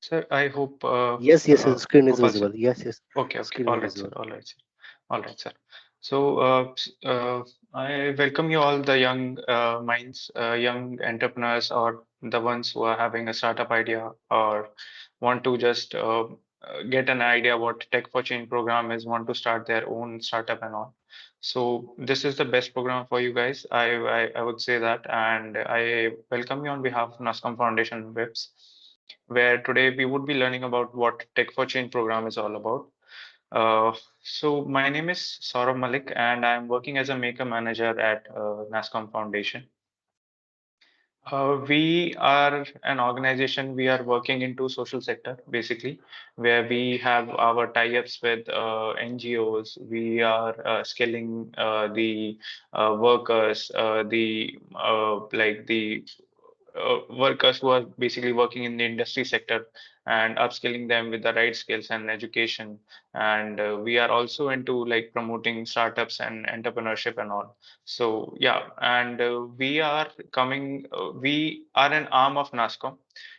Sir, I hope Yes, yes, the screen is Gopal sir. visible. Yes, yes, Okay. screen All is right, sir. visible. All right, sir. All right, sir. So, I welcome you all, the young minds, young entrepreneurs, or the ones who are having a startup idea or want to just get an idea what Tech for Change program is, want to start their own startup and all. So, this is the best program for you guys. I would say that, and I welcome you on behalf of NASCOM Foundation WIPS, where today we would be learning about what Tech for Change program is all about. So my name is Saurabh Malik, and I'm working as a maker manager at NASCOM Foundation. We are an organization. We are working into social sector basically, where we have our tie-ups with NGOs. We are skilling the workers, the workers who are basically working in the industry sector and upskilling them with the right skills and education. And we are also into like promoting startups and entrepreneurship and all. So yeah, and we are an arm of NASCOM.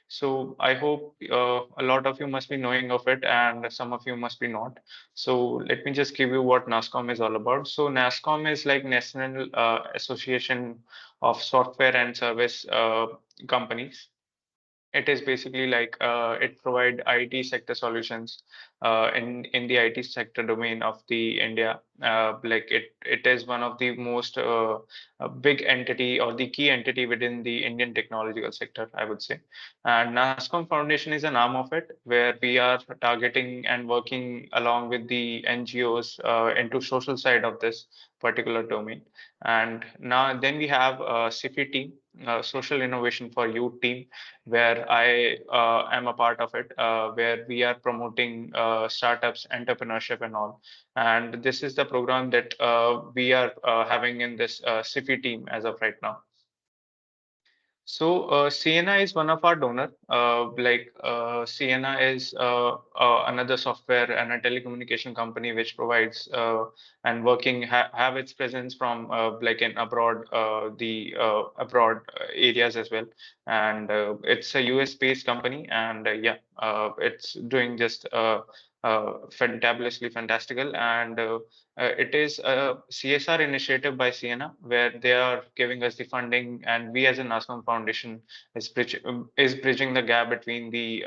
So I hope a lot of you must be knowing of it and some of you must be not. So let me just give you what NASCOM is all about. So NASCOM is like National Association of Software and Service companies. It is basically like it provide IT sector solutions in the IT sector domain of the India. Like it is one of the most big entity or the key entity within the Indian technological sector, I would say. And NASCOM Foundation is an arm of it, where we are targeting and working along with the NGOs into social side of this particular domain. And now then we have a SIFI team, Social Innovation for Youth team, where I am a part of it, where we are promoting startups, entrepreneurship, and all. And this is the program that we are having in this SIFI team as of right now. So Ciena is one of our donor. Ciena is another software and a telecommunication company which provides and working have its presence from like in abroad, the abroad areas as well. And it's a US based company, and yeah, it's doing just fantabulously fantastical. And it is a CSR initiative by Ciena, where they are giving us the funding, and we as a NASCOM Foundation is bridging the gap between the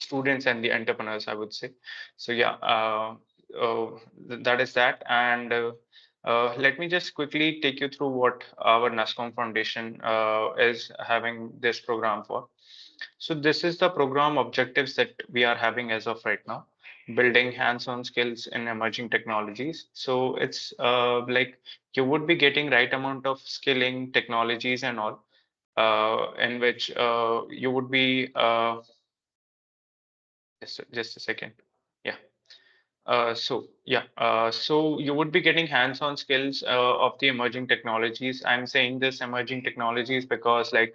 students and the entrepreneurs, I would say. So yeah, that is that. And let me just quickly take you through what our NASCOM Foundation is having this program for. So this is the program objectives that we are having as of right now, building hands-on skills in emerging technologies. So it's like you would be getting right amount of skilling technologies and all, in which you would be just a second. Yeah. So you would be getting hands-on skills of the emerging technologies. I'm saying this emerging technologies because like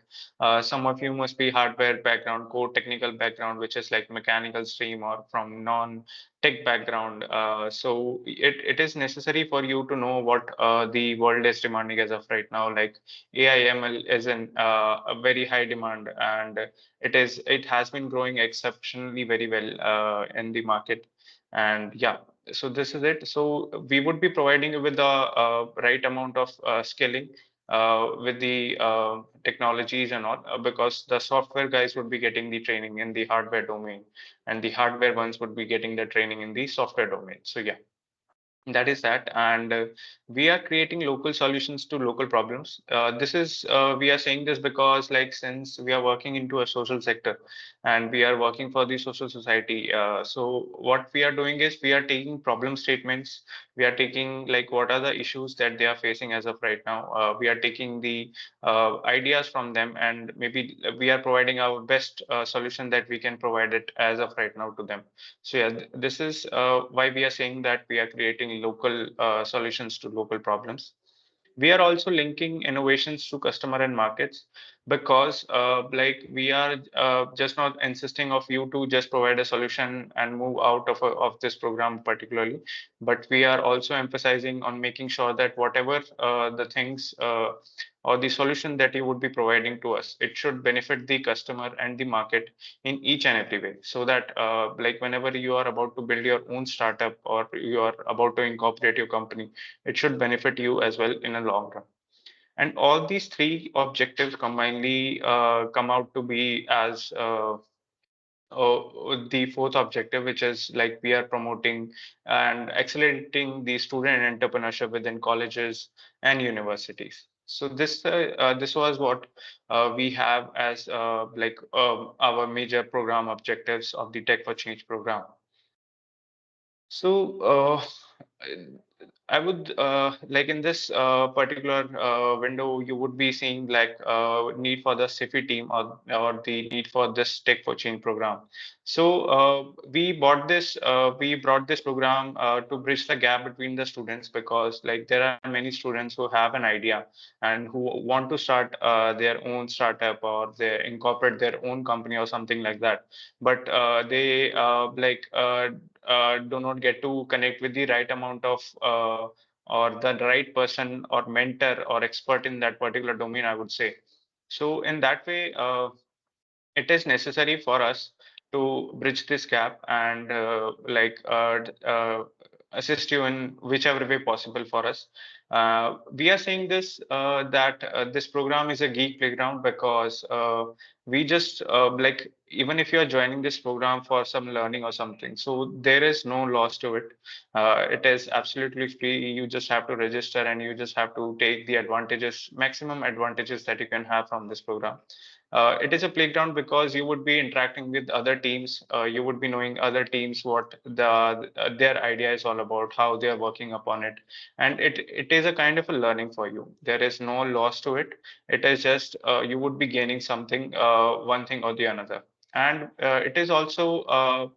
some of you must be hardware background, core technical background, which is like mechanical stream or from non-tech background. So it is necessary for you to know what the world is demanding as of right now. Like AI/ML is in a very high demand, and it has been growing exceptionally very well in the market. And yeah, so this is it. So we would be providing you with the right amount of skilling with the technologies and all, because the software guys would be getting the training in the hardware domain, and the hardware ones would be getting the training in the software domain. So yeah, that is that. And we are creating local solutions to local problems. This is we are saying this because like since we are working into a social sector and we are working for the social society, so what we are doing is we are taking problem statements. We are taking like what are the issues that they are facing as of right now. We are taking the ideas from them, and maybe we are providing our best solution that we can provide it as of right now to them. So yeah, this is why we are saying that we are creating local solutions to local problems. We are also linking innovations to customer and markets. because like we are just not insisting of you to just provide a solution and move out of this program particularly, but we are also emphasizing on making sure that whatever the things or the solution that you would be providing to us, it should benefit the customer and the market in each and every way, so that like whenever you are about to build your own startup or you are about to incorporate your company, it should benefit you as well in a long run. And all these three objectives combinedly come out to be as the fourth objective, which is like we are promoting and accelerating the student entrepreneurship within colleges and universities. So this was what we have as our major program objectives of the Tech for Change program. So, I would like in this particular window, you would be seeing like need for the SIFI team or the need for this Tech for Change program. So we brought this program to bridge the gap between the students, because like there are many students who have an idea and who want to start their own startup or they incorporate their own company or something like that, but they do not get to connect with the right amount of or the right person or mentor or expert in that particular domain, I would say. So in that way, it is necessary for us to bridge this gap and assist you in whichever way possible for us. We are saying this that this program is a geek playground, because we just like even if you are joining this program for some learning or something, so there is no loss to it. It is absolutely free. You just have to register and you just have to take the advantages, maximum advantages that you can have from this program. It is a playground because you would be interacting with other teams. You would be knowing other teams what their idea is all about, how they are working upon it, and it is a kind of a learning for you. There is no loss to it. It is just you would be gaining something, one thing or the another, and it is also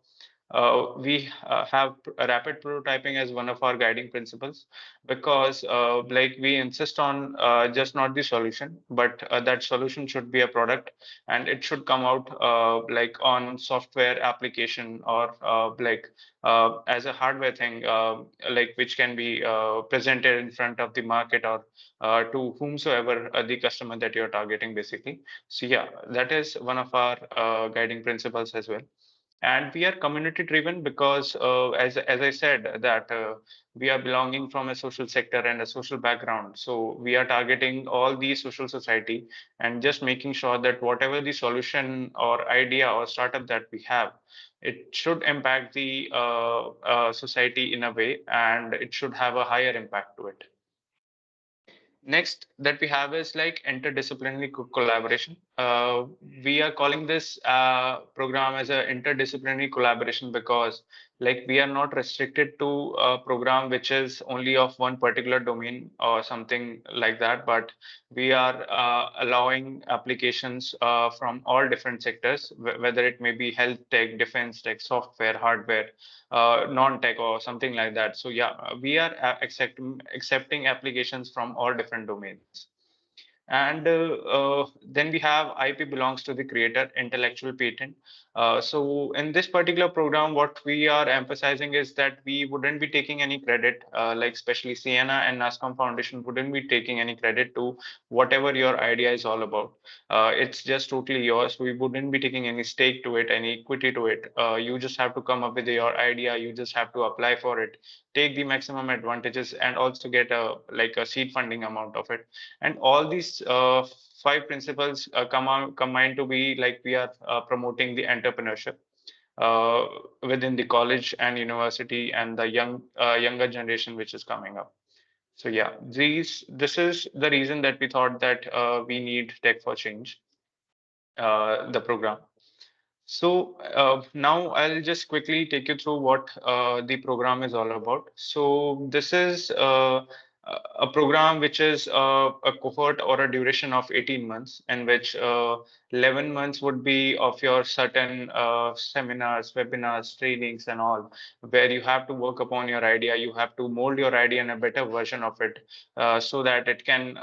we have rapid prototyping as one of our guiding principles, because like we insist on just not the solution, but that solution should be a product, and it should come out like on software application or as a hardware thing, like which can be presented in front of the market or to whomsoever the customer that you're targeting basically. So yeah, that is one of our guiding principles as well. And we are community driven because as I said that we are belonging from a social sector and a social background, so we are targeting all the social society and just making sure that whatever the solution or idea or startup that we have, it should impact the society in a way, and it should have a higher impact to it. Next that we have is like interdisciplinary collaboration. We are calling this program as an interdisciplinary collaboration because like we are not restricted to a program which is only of one particular domain or something like that, but we are allowing applications from all different sectors, whether it may be health tech, defense tech, software, hardware, non-tech or something like that. So yeah, we are accepting applications from all different domains. And then we have IP belongs to the creator, intellectual patent. So in this particular program, what we are emphasizing is that we wouldn't be taking any credit, like especially Ciena and NASCOM Foundation wouldn't be taking any credit to whatever your idea is all about. It's just totally yours. We wouldn't be taking any stake to it, any equity to it. You just have to come up with your idea. You just have to apply for it, take the maximum advantages, and also get a like a seed funding amount of it. And all these five principles combined to be like we are promoting the entrepreneurship uh, within the college and university and the younger generation which is coming up. So yeah, this is the reason that we thought that we need Tech for Change, the program. So now I'll just quickly take you through what the program is all about. So this is a program which is a cohort or a duration of 18 months, in which 11 months would be of your certain seminars, webinars, trainings, and all, where you have to work upon your idea. You have to mold your idea in a better version of it, so that it can,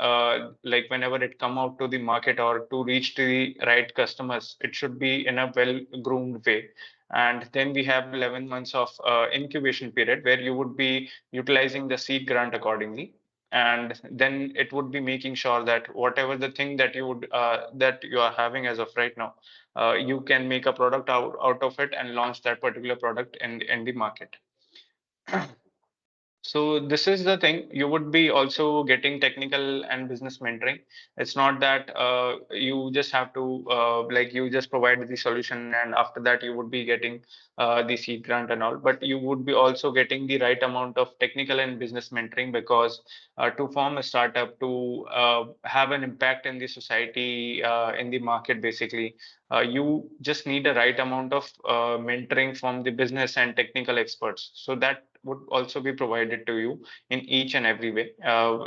like whenever it come out to the market or to reach to the right customers, it should be in a well-groomed way. And then we have 11 months of incubation period where you would be utilizing the seed grant accordingly. And then it would be making sure that whatever the thing that that you are having as of right now, you can make a product out of it and launch that particular product in the market. So this is the thing. You would be also getting technical and business mentoring. It's not that you just have to like you just provide the solution and after that you would be getting the seed grant and all, but you would be also getting the right amount of technical and business mentoring, because to form a startup, to have an impact in the society, in the market, basically, you just need a right amount of mentoring from the business and technical experts. So that would also be provided to you in each and every way.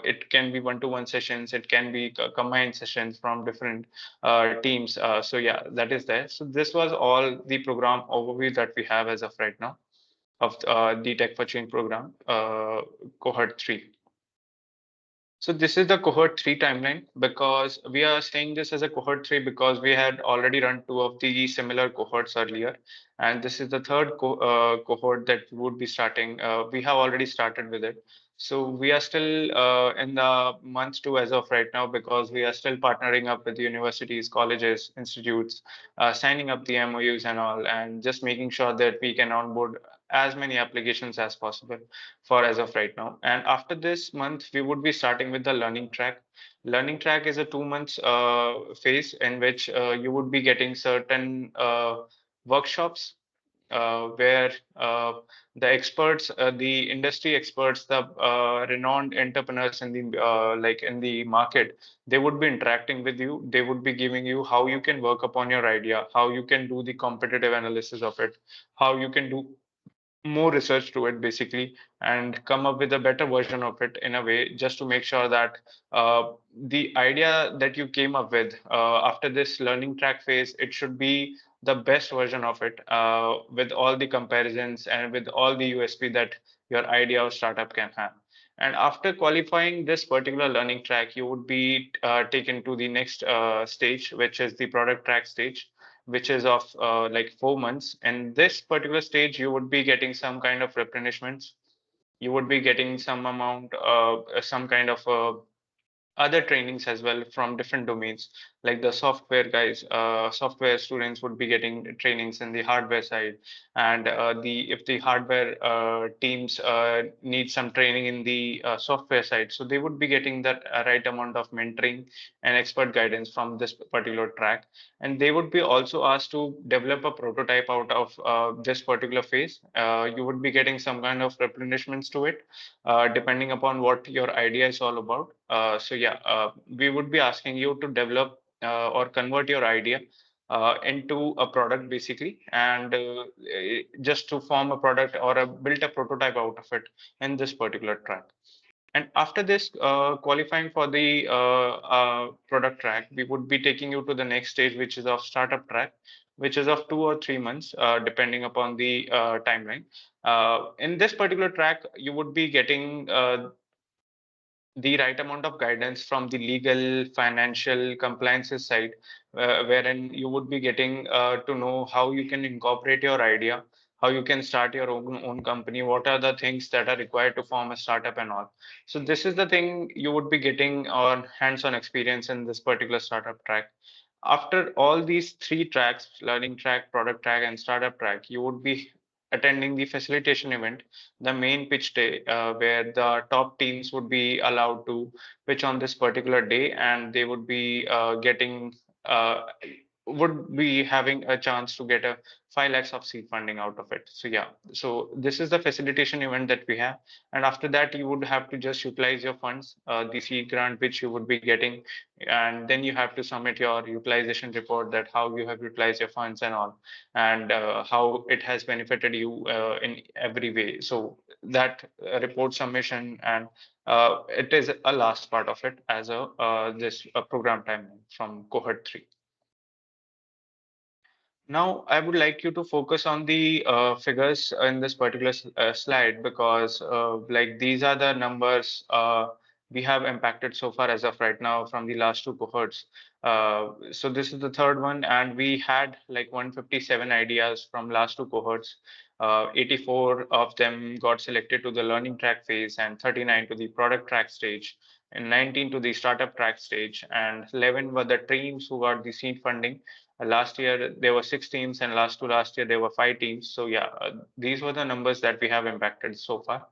It can be one-to-one sessions, it can be combined sessions from different teams. So yeah, that is there. So this was all the program overview that we have as of right now of the Tech for Change program, cohort 3. So this is the cohort 3 timeline, because we are saying this as a cohort 3 because we had already run two of the similar cohorts earlier. And this is the third cohort that would be starting. We have already started with it. So we are still in the month 2 as of right now, because we are still partnering up with universities, colleges, institutes, signing up the MOUs and all, and just making sure that we can onboard as many applications as possible for as of right now. And after this month, we would be starting with the learning track. Learning track is a 2 months phase in which you would be getting certain workshops where the experts, the industry experts, the renowned entrepreneurs in the like in the market, they would be interacting with you. They would be giving you how you can work upon your idea, how you can do the competitive analysis of it, how you can do more research to it, basically, and come up with a better version of it in a way, just to make sure that the idea that you came up with after this learning track phase, it should be the best version of it, with all the comparisons and with all the USP that your idea or startup can have. And after qualifying this particular learning track, you would be taken to the next stage, which is the product track stage, which is of like 4 months. And this particular stage, you would be getting some kind of replenishments. You would be getting some amount, some kind of other trainings as well from different domains, like the software guys, software students would be getting trainings in the hardware side. And the if the hardware teams need some training in the software side, so they would be getting that right amount of mentoring and expert guidance from this particular track. And they would be also asked to develop a prototype out of this particular phase. You would be getting some kind of replenishments to it, depending upon what your idea is all about. So yeah, we would be asking you to develop or convert your idea into a product, basically, and just to form a product or build a prototype out of it in this particular track. And after this, qualifying for the product track, we would be taking you to the next stage, which is of startup track, which is of 2 or 3 months, depending upon the timeline. In this particular track, you would be getting the right amount of guidance from the legal, financial, compliances side, wherein you would be getting to know how you can incorporate your idea, how you can start your own company, what are the things that are required to form a startup and all. So this is the thing you would be getting on hands-on experience in this particular startup track. After all these three tracks, learning track, product track, and startup track, you would be attending the facilitation event, the main pitch day, where the top teams would be allowed to pitch on this particular day, and they would be getting would be having a chance to get a 5 lakhs of seed funding out of it. So yeah, so this is the facilitation event that we have. And after that, you would have to just utilize your funds, the seed grant which you would be getting, and then you have to submit your utilization report, that how you have utilized your funds and all, and how it has benefited you in every way. So that report submission, and it is a last part of it as a this program timeline from cohort 3. Now, I would like you to focus on the figures in this particular slide, because like these are the numbers we have impacted so far as of right now from the last two cohorts. So this is the third one, and we had like 157 ideas from last two cohorts. 84 of them got selected to the learning track phase, and 39 to the product track stage, and 19 to the startup track stage, and 11 were the teams who got the seed funding. Last year there were 6 teams, and last to last year there were 5 teams. So yeah, these were the numbers that we have impacted so far.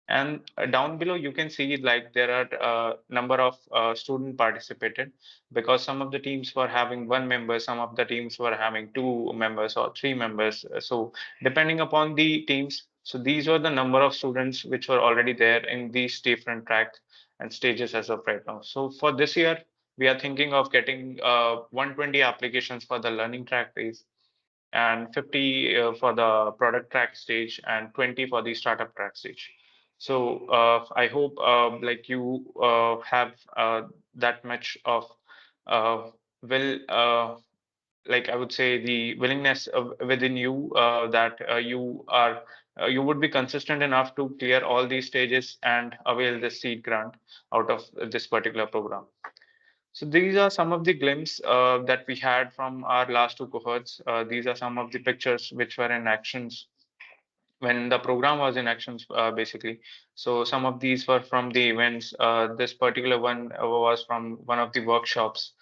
And down below you can see like there are number of student participated, because some of the teams were having one member, some of the teams were having two members or three members. So depending upon the teams, so these were the number of students which were already there in these different tracks and stages as of right now. So for this year, we are thinking of getting 120 applications for the learning track phase, and 50 for the product track stage, and 20 for the startup track stage. So I hope like you have that much of will like I would say the willingness within you, that you would be consistent enough to clear all these stages and avail the seed grant out of this particular program. So these are some of the glimpses that we had from our last two cohorts. These are some of the pictures which were in actions when the program was in actions, basically. So some of these were from the events. This particular one was from one of the workshops.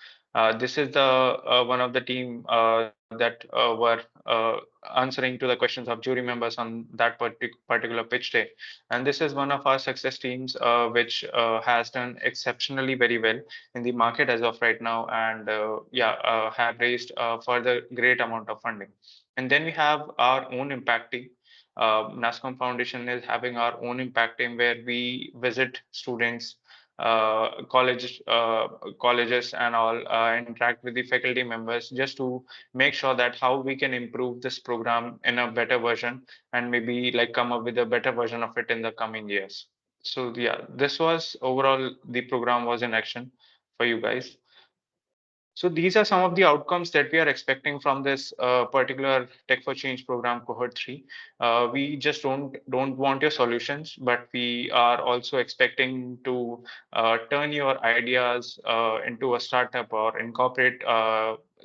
This is the one of the team that were answering to the questions of jury members on that particular pitch day. And this is one of our success teams, which has done exceptionally very well in the market as of right now, and yeah, have raised further great amount of funding. And then we have our own impact team. NASCOM Foundation is having our own impact team where we visit students, colleges and all, interact with the faculty members just to make sure that how we can improve this program in a better version, and maybe like come up with a better version of it in the coming years. So yeah, this was overall the program was in action for you guys. So these are some of the outcomes that we are expecting from this particular Tech for Change program cohort 3. We just don't want your solutions, but we are also expecting to turn your ideas into a startup or incorporate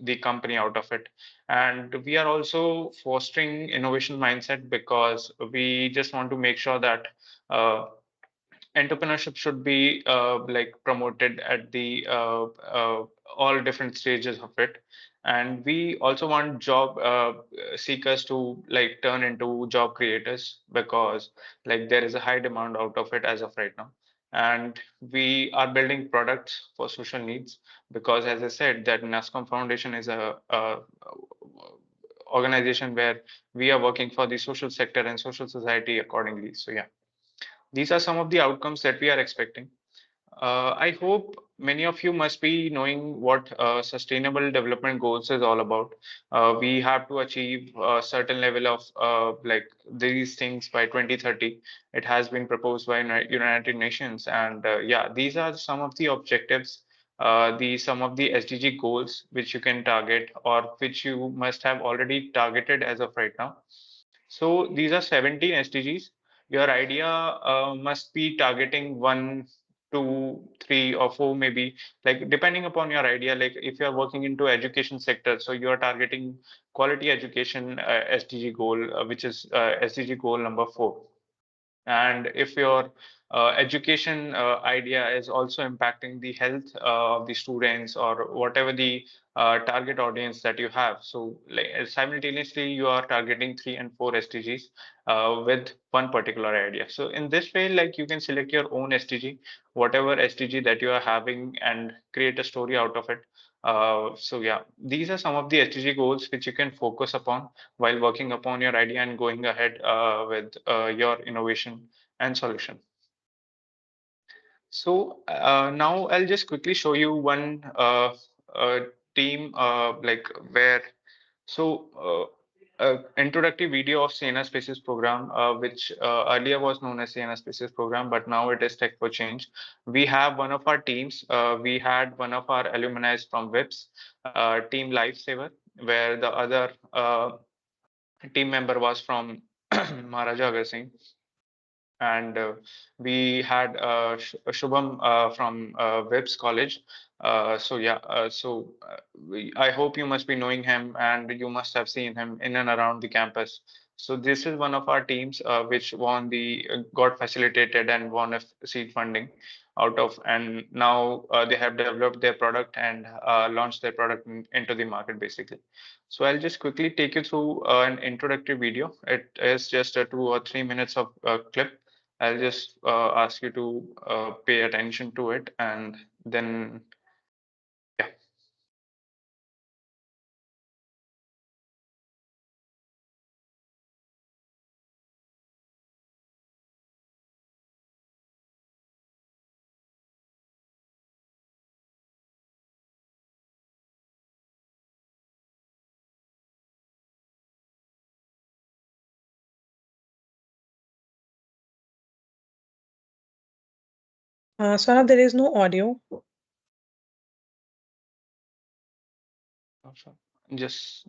the company out of it. And we are also fostering innovation mindset, because we just want to make sure that entrepreneurship should be like promoted at the all different stages of it. And we also want job seekers to like turn into job creators, because like there is a high demand out of it as of right now. And we are building products for social needs, because as I said that NASCOM Foundation is a organization where we are working for the social sector and social society accordingly. So yeah, these are some of the outcomes that we are expecting. I hope many of you must be knowing what sustainable development goals is all about. We have to achieve a certain level of like these things by 2030. It has been proposed by United Nations, and yeah, these are some of the objectives, the some of the SDG goals which you can target, or which you must have already targeted as of right now. So these are 17 SDGs. Your idea must be targeting one, two, three, or four, maybe, like depending upon your idea. Like if you're working into education sector, so you're targeting quality education SDG goal, which is SDG goal number 4. And if your education idea is also impacting the health of the students, or whatever the target audience that you have, so like simultaneously you are targeting 3 and 4 SDGs with one particular idea. So in this way, like you can select your own SDG, whatever SDG that you are having, and create a story out of it. So yeah, these are some of the SDG goals which you can focus upon while working upon your idea and going ahead with your innovation and solution. So now I'll just quickly show you one uh, team like where so introductory video of Ciena Spaces program, which earlier was known as Ciena Spaces program, but now it is Tech for Change. We have one of our teams. We had one of our alumni from WIPS, Team Lifesaver, where the other team member was from Maharaja Agar Singh, and we had Shubham from Webs College. I hope you must be knowing him and you must have seen him in and around the campus. So this is one of our teams which won the got facilitated and won a seed funding out of, and now they have developed their product and launched their product into the market basically. So I'll just quickly take you through an introductory video. It is just a 2 or 3 minutes of clip. I'll just ask you to pay attention to it, and then yeah. Saurabh, there is no audio. Awesome. Just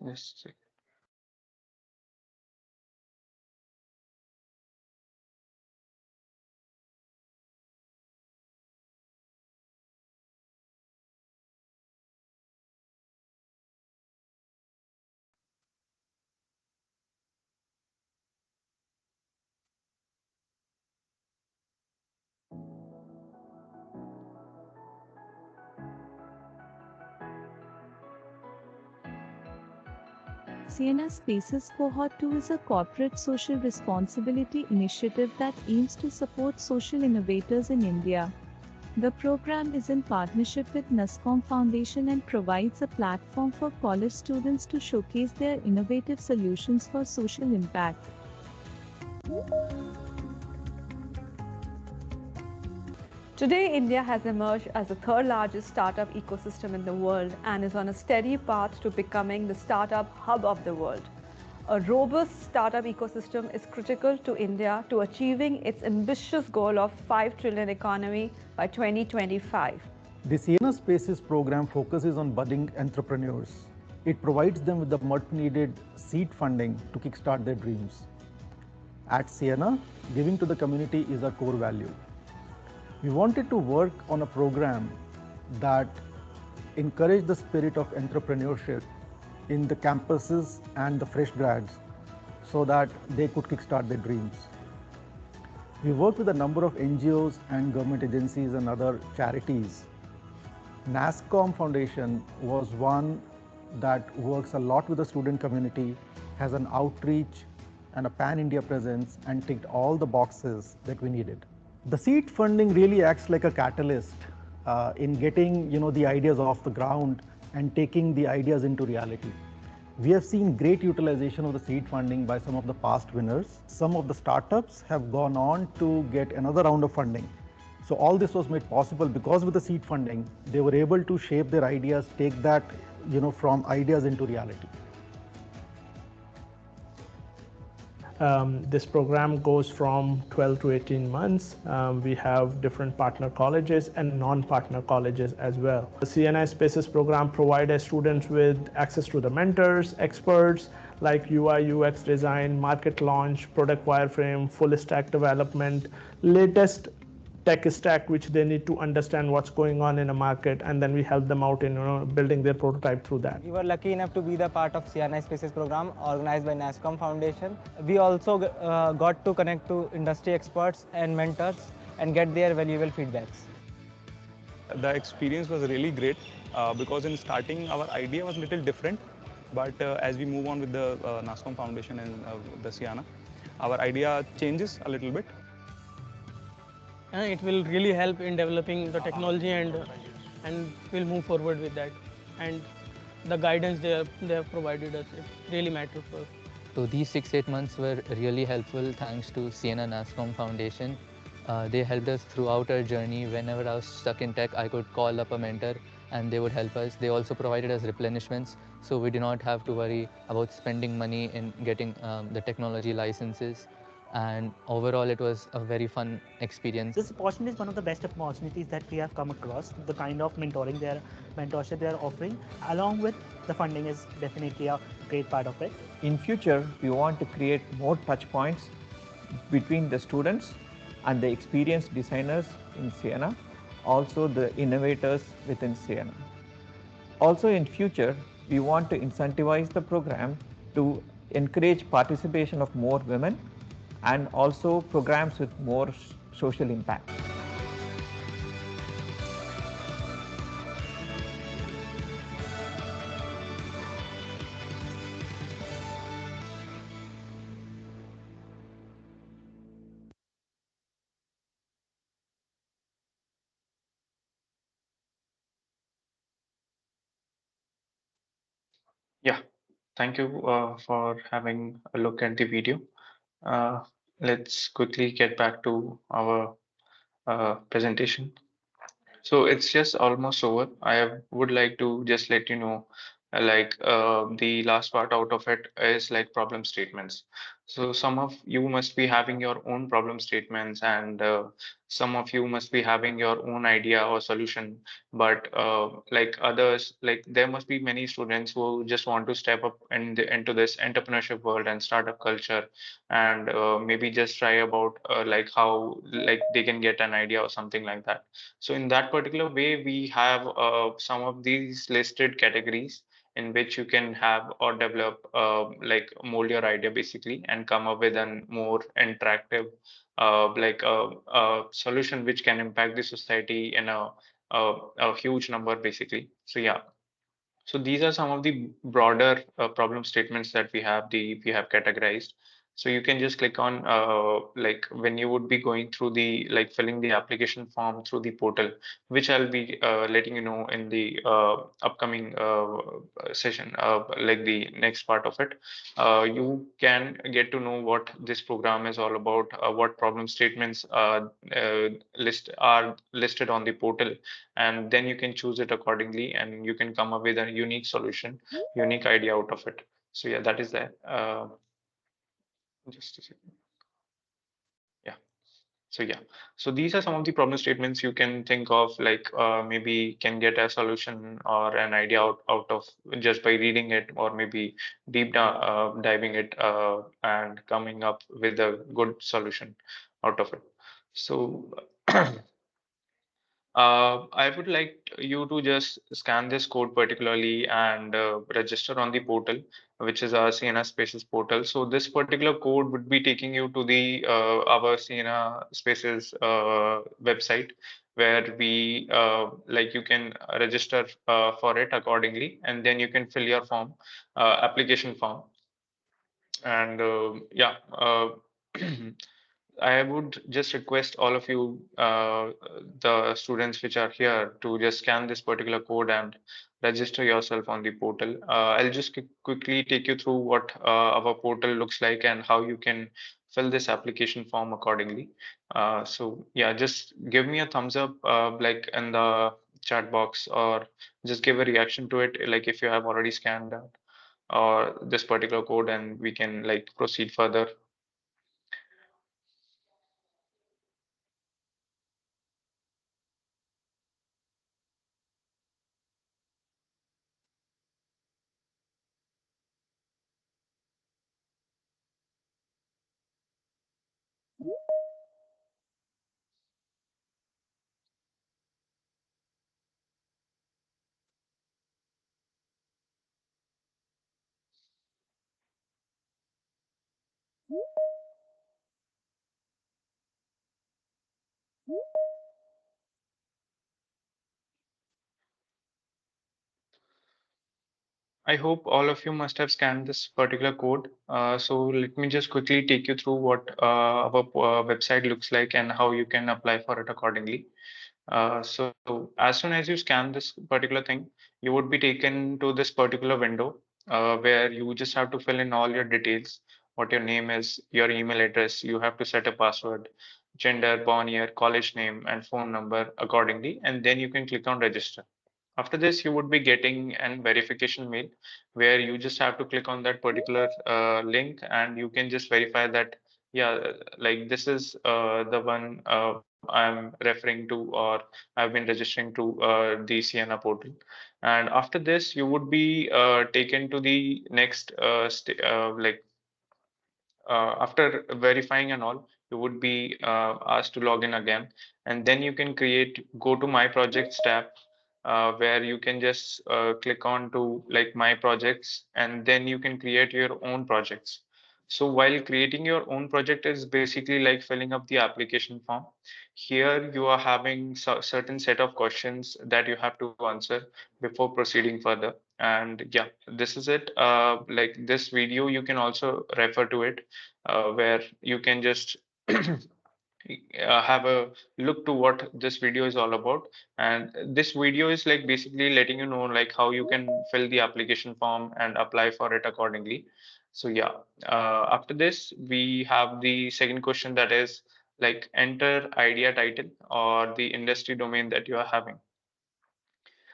Ciena Spaces Cohort 2 is a corporate social responsibility initiative that aims to support social innovators in India. The program is in partnership with NASCOM Foundation and provides a platform for college students to showcase their innovative solutions for social impact. Today, India has emerged as the third largest startup ecosystem in the world and is on a steady path to becoming the startup hub of the world. A robust startup ecosystem is critical to India to achieving its ambitious goal of 5 trillion economy by 2025. The Ciena Spaces program focuses on budding entrepreneurs. It provides them with the much-needed seed funding to kickstart their dreams. At Ciena, giving to the community is our core value. We wanted to work on a program that encouraged the spirit of entrepreneurship in the campuses and the fresh grads so that they could kickstart their dreams. We worked with a number of NGOs and government agencies and other charities. NASCOM Foundation was one that works a lot with the student community, has an outreach and a pan-India presence, and ticked all the boxes that we needed. The seed funding really acts like a catalyst in getting the ideas off the ground and taking the ideas into reality. We have seen great utilization of the seed funding by some of the past winners. Some of the startups have gone on to get another round of funding. So all this was made possible because with the seed funding, they were able to shape their ideas, take that from ideas into reality. This program goes from 12 to 18 months. We have different partner colleges and non-partner colleges as well. The Ciena Spaces program provides students with access to the mentors, experts like UI, UX design, market launch, product wireframe, full stack development, latest tech stack which they need to understand what's going on in a market, and then we help them out in building their prototype through that. We were lucky enough to be the part of Ciena Spaces program organized by NASCOM Foundation. We also got to connect to industry experts and mentors and get their valuable feedbacks. The experience was really great because in starting our idea was a little different, but as we move on with the NASCOM Foundation and the Ciena, our idea changes a little bit. It will really help in developing the technology and we'll move forward with that. And the guidance they have provided us, it really matters for us. So these 6-8 months were really helpful thanks to Ciena NASCOM Foundation. They helped us throughout our journey. Whenever I was stuck in tech, I could call up a mentor and they would help us. They also provided us replenishments, so we did not have to worry about spending money in getting the technology licenses. And overall, it was a very fun experience. This opportunity is one of the best opportunities that we have come across. The kind of mentorship they are offering, along with the funding, is definitely a great part of it. In future, we want to create more touch points between the students and the experienced designers in Ciena, also the innovators within Ciena. Also in future, we want to incentivize the program to encourage participation of more women and also programs with more social impact. Yeah, thank you for having a look at the video. Uh, let's quickly get back to our presentation. So it's just almost over. Would like to just let you know, the last part out of it is like problem statements. So some of you must be having your own problem statements, and some of you must be having your own idea or solution. But like others, like there must be many students who just want to step up into this entrepreneurship world and startup culture, and maybe just try about like how like they can get an idea or something like that. So in that particular way, we have some of these listed categories in which you can have or develop like mold your idea basically and come up with a more interactive solution which can impact the society in a huge number basically. So yeah, so these are some of the broader problem statements that we have categorized. So you can just click on like when you would be going through the like filling the application form through the portal, which I'll be letting you know in the upcoming session, like the next part of it. You can get to know what this program is all about, what problem statements are listed on the portal, and then you can choose it accordingly and you can come up with a unique solution, unique idea out of it. So yeah, that is that. Just a second. Yeah. So yeah, so these are some of the problem statements you can think of, like maybe can get a solution or an idea out of just by reading it, or maybe diving it and coming up with a good solution out of it. So I would like you to just scan this code particularly and register on the portal, which is our Sienna Spaces portal. So this particular code would be taking you to the our Sienna Spaces website, where we like you can register for it accordingly, and then you can fill your form, application form, and yeah. I would just request all of you, the students which are here, to just scan this particular code and register yourself on the portal. I'll just quickly take you through what our portal looks like and how you can fill this application form accordingly. So yeah, just give me a thumbs up, like in the chat box, or just give a reaction to it, like if you have already scanned that or this particular code, and we can like proceed further. I hope all of you must have scanned this particular code. So let me just quickly take you through what our website looks like and how you can apply for it accordingly. So as soon as you scan this particular thing, you would be taken to this particular window where you just have to fill in all your details, what your name is, your email address. You have to set a password, gender, born year, college name, and phone number accordingly, and then you can click on register After this, you would be getting an verification mail where you just have to click on that particular link and you can just verify that, yeah, like this is the one I'm referring to, or I've been registering to the Ciena portal. And after this, you would be taken to the next after verifying and all, you would be asked to log in again, and then you can go to My Projects tab, where you can just click on to like My Projects, and then you can create your own projects. So while creating your own project is basically like filling up the application form. Here you are having certain set of questions that you have to answer before proceeding further. And yeah, this is it. Like this video, you can also refer to it, where you can just have a look to what this video is all about. And this video is like basically letting you know like how you can fill the application form and apply for it accordingly. So yeah, after this we have the second question, that is like enter idea title or the industry domain that you are having.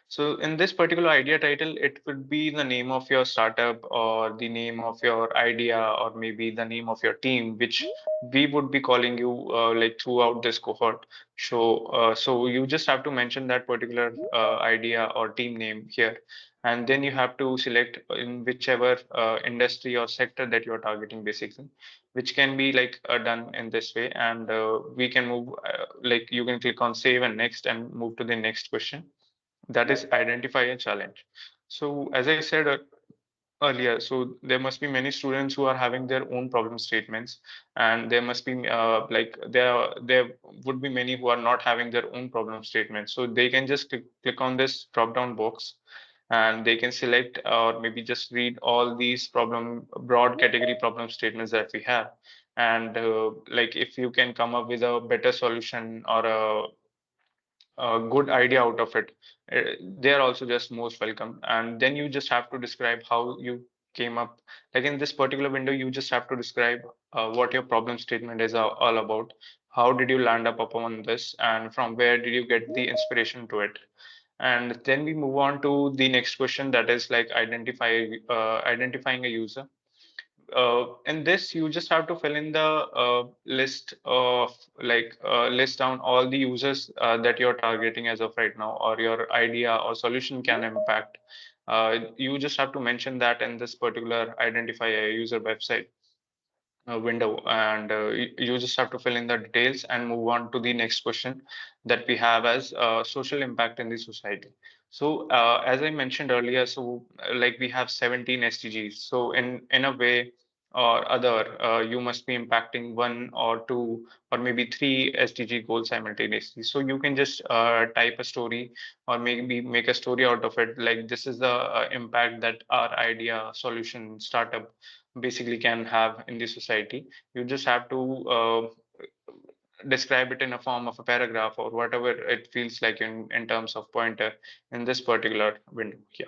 So in this particular idea title, it could be the name of your startup or the name of your idea or maybe the name of your team, which we would be calling you like throughout this cohort. So you just have to mention that particular idea or team name here. And then you have to select in whichever industry or sector that you're targeting basically, which can be like done in this way. And we can move, like you can click on save and next and move to the next question, that is identify a challenge. So as I said earlier, so there must be many students who are having their own problem statements, and there must be there would be many who are not having their own problem statements. So they can just click on this drop down box and they can select or maybe just read all these broad category problem statements that we have. And like if you can come up with a better solution or a good idea out of it, they are also just most welcome. And then you just have to describe how you came up. Like in this particular window, you just have to describe what your problem statement is all about. How did you land up upon this, and from where did you get the inspiration to it? And then we move on to the next question, that is like identifying a user. In this, you just have to fill in the list of list down all the users that you're targeting as of right now, or your idea or solution can impact. You just have to mention that in this particular identify a user website window, and you just have to fill in the details and move on to the next question that we have as social impact in the society. So as I mentioned earlier, so like we have 17 SDGs. So in a way or other, you must be impacting one or two or maybe three SDG goals simultaneously. So you can just type a story or maybe make a story out of it. Like this is the impact that our idea, solution, startup basically can have in the society. You just have to describe it in a form of a paragraph or whatever it feels like in terms of pointer in this particular window here.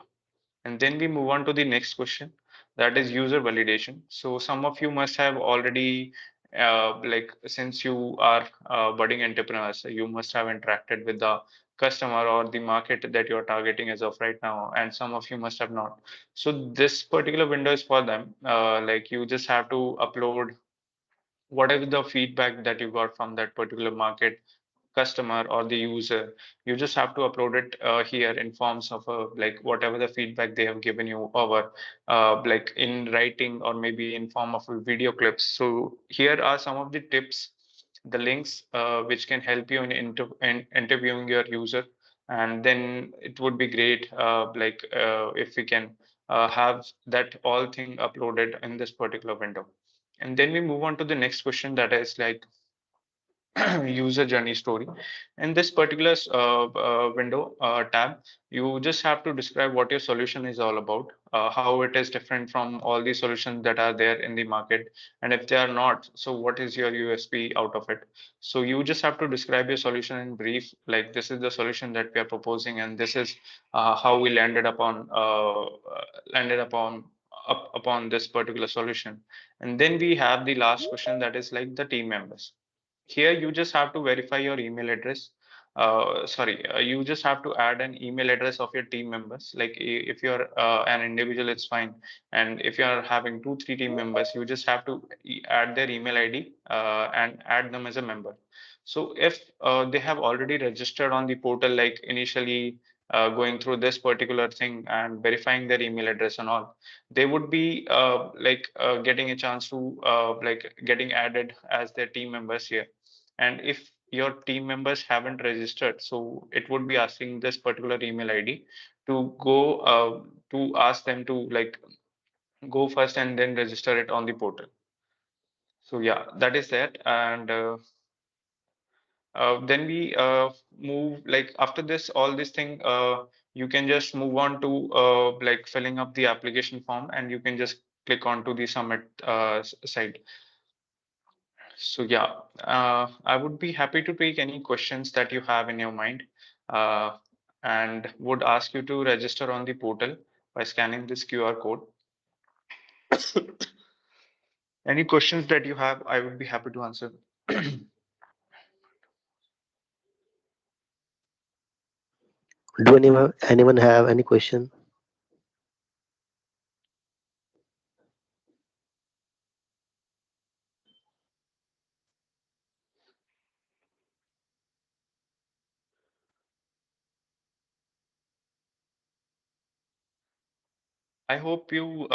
And then we move on to the next question, that is user validation. So some of you must have already, like since you are budding entrepreneurs, you must have interacted with the customer or the market that you're targeting as of right now, and some of you must have not. So this particular window is for them. Like you just have to upload whatever the feedback that you got from that particular market customer or the user. You just have to upload it here in forms of like whatever the feedback they have given you over like in writing or maybe in form of a video clips. So here are some of the tips, the links which can help you in interviewing your user. And then it would be great if we can have that all thing uploaded in this particular window. And then we move on to the next question, that is like user journey story. In this particular window tab, you just have to describe what your solution is all about, how it is different from all the solutions that are there in the market, and if they are not, so what is your USP out of it. So you just have to describe your solution in brief, like this is the solution that we are proposing, and this is how we landed upon this particular solution. And then we have the last question, that is like the team members. Here you just have to verify your email address. you just have to add an email address of your team members. Like if you're an individual, it's fine. And if you're having two, three team members, you just have to add their email ID and add them as a member. So if they have already registered on the portal, like initially going through this particular thing and verifying their email address and all, they would be getting a chance to getting added as their team members here. And if your team members haven't registered, so it would be asking this particular email ID to go to ask them to go first and then register it on the portal. So yeah, that is that. And then we move, like after this, all this thing, you can just move on to filling up the application form, and you can just click on to the submit side. So yeah, I would be happy to take any questions that you have in your mind, uh, and would ask you to register on the portal by scanning this QR code. Any questions that you have, I would be happy to answer. Do anyone have any question? I hope you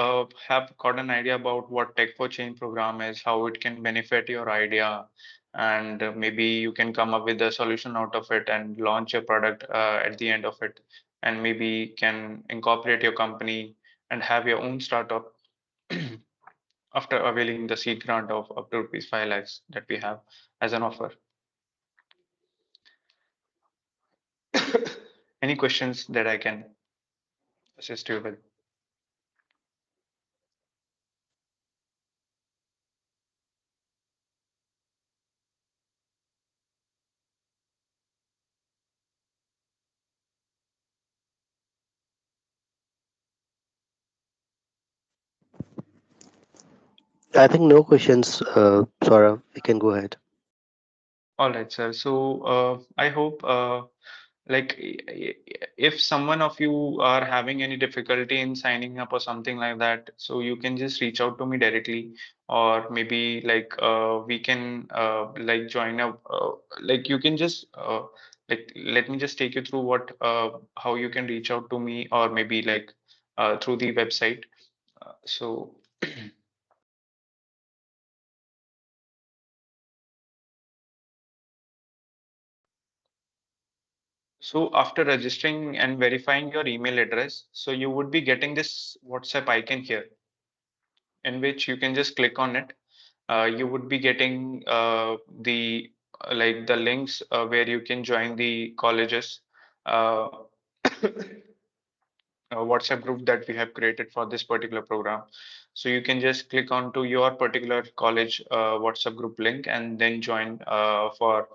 have got an idea about what Tech for Change program is, how it can benefit your idea, and maybe you can come up with a solution out of it and launch a product at the end of it, and maybe can incorporate your company and have your own startup after availing the seed grant of up to rupees 5 lakhs that we have as an offer. Any questions that I can assist you with? I think no questions, Saurabh. We can go ahead. All right, sir. So I hope if someone of you are having any difficulty in signing up or something like that, so you can just reach out to me directly, or maybe we can join up, you can just let me just take you through what how you can reach out to me, or maybe through the website. So So after registering and verifying your email address, so you would be getting this WhatsApp icon here, in which you can just click on it. You would be getting the links where you can join the colleges. Uh, WhatsApp group that we have created for this particular program. So you can just click on to your particular college WhatsApp group link and then join for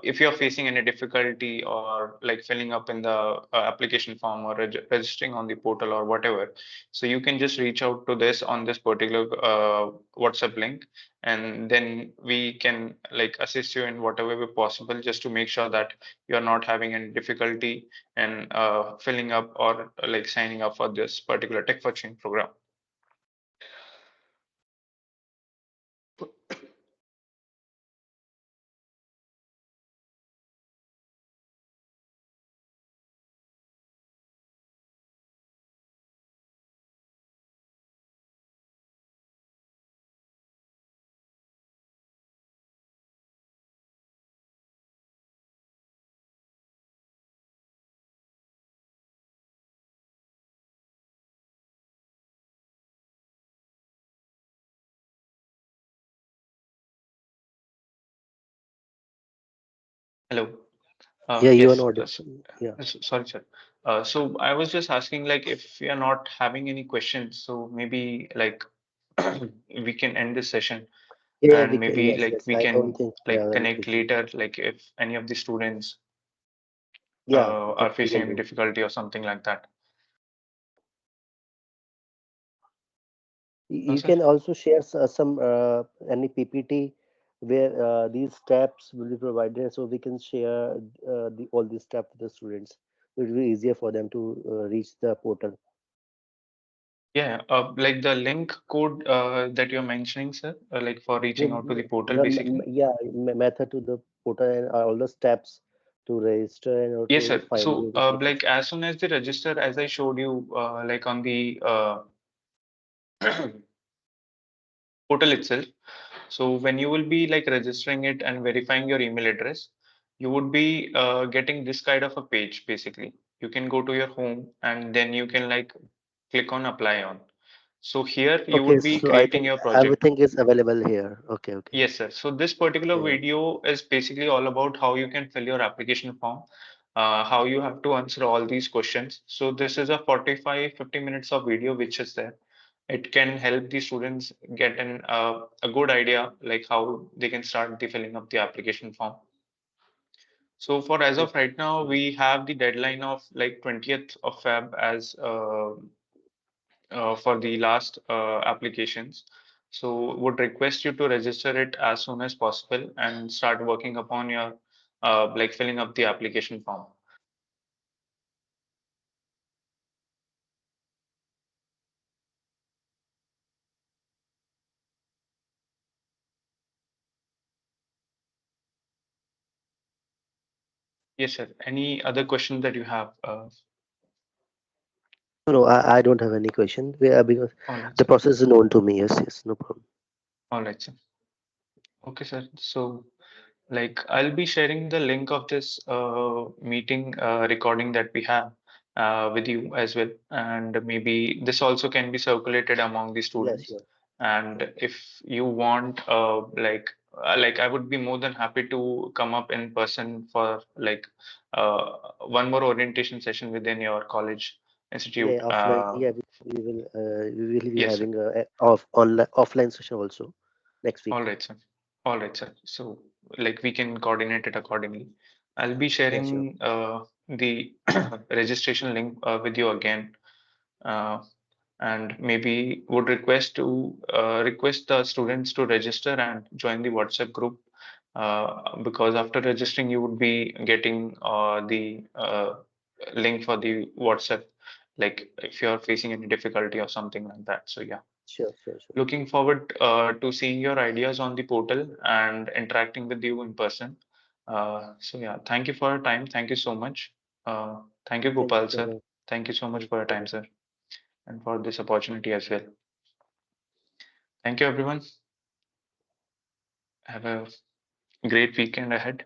if you're facing any difficulty or like filling up in the application form or registering on the portal or whatever. So you can just reach out to this on this particular WhatsApp link, and then we can assist you in whatever way possible, just to make sure that you're not having any difficulty and filling up or signing up for this particular Tech for Change program. Hello. Yeah, you are Yes. not. Yeah. Sorry, sir. So I was just asking, if you are not having any questions, so maybe we can end this session, Yeah, and we can. maybe Yes, yes. we I don't can think we have any connect question. later, if any of the students Yeah, are that we facing can any do. difficulty or something like that. No, You sir. can also share some any PPT where these steps will be provided, so we can share all these steps with the students. It will be easier for them to reach the portal. Yeah, like the link code that you're mentioning, sir, like for reaching out to the portal, basically. Yeah, method to the portal and all the steps to register and or Yes, to sir. find So, the education. like as soon as they register, as I showed you, like on the portal itself. So when you will be like registering it and verifying your email address, you would be getting this kind of a page basically. You can go to your home and then you can like click on apply on. So here you Okay, would be so I creating think your project. everything is available here. Okay, okay. Yes, sir. So this particular Yeah, yeah. video is basically all about how you can fill your application form, how you have to answer all these questions. So this is a 45-50 minutes of video which is there. It can help the students get a good idea like how they can start the filling up the application form. So for as of right now, Okay. we have the deadline of like 20th of Feb as for the last applications. So would request you to register it as soon as possible and start working upon your like filling up the application form. Yes, sir. Any other question that you have? No, I don't have any question. Because All right, the sir. process is known to me. Yes, yes, no problem. All right, sir. Okay, sir. So like I'll be sharing the link of this meeting recording that we have with you as well, and maybe this also can be circulated among the Yes, students. sure. And if you want, like I would be more than happy to come up in person for like one more orientation session within your college Yeah, institute. offline. Yeah, we will be Yes, sir. having a offline session also next week. All right, sir. All right, sir. So, like, we can coordinate it accordingly. I'll be Yeah, sure. sharing the registration link with you again, uh, and maybe would request to request the students to register and join the WhatsApp group, because after registering, you would be getting the link for the WhatsApp, like if you're facing any difficulty or something like that. So, yeah. Sure, sure, sure. Looking forward to seeing your ideas on the portal and interacting with you in person. So yeah, thank you for your time. Thank you so much. Thank you, Thank you Gopal so sir. much. Thank you so much for your Bye time, bye. sir, and for this opportunity as well. Thank you, everyone. Have a great weekend ahead.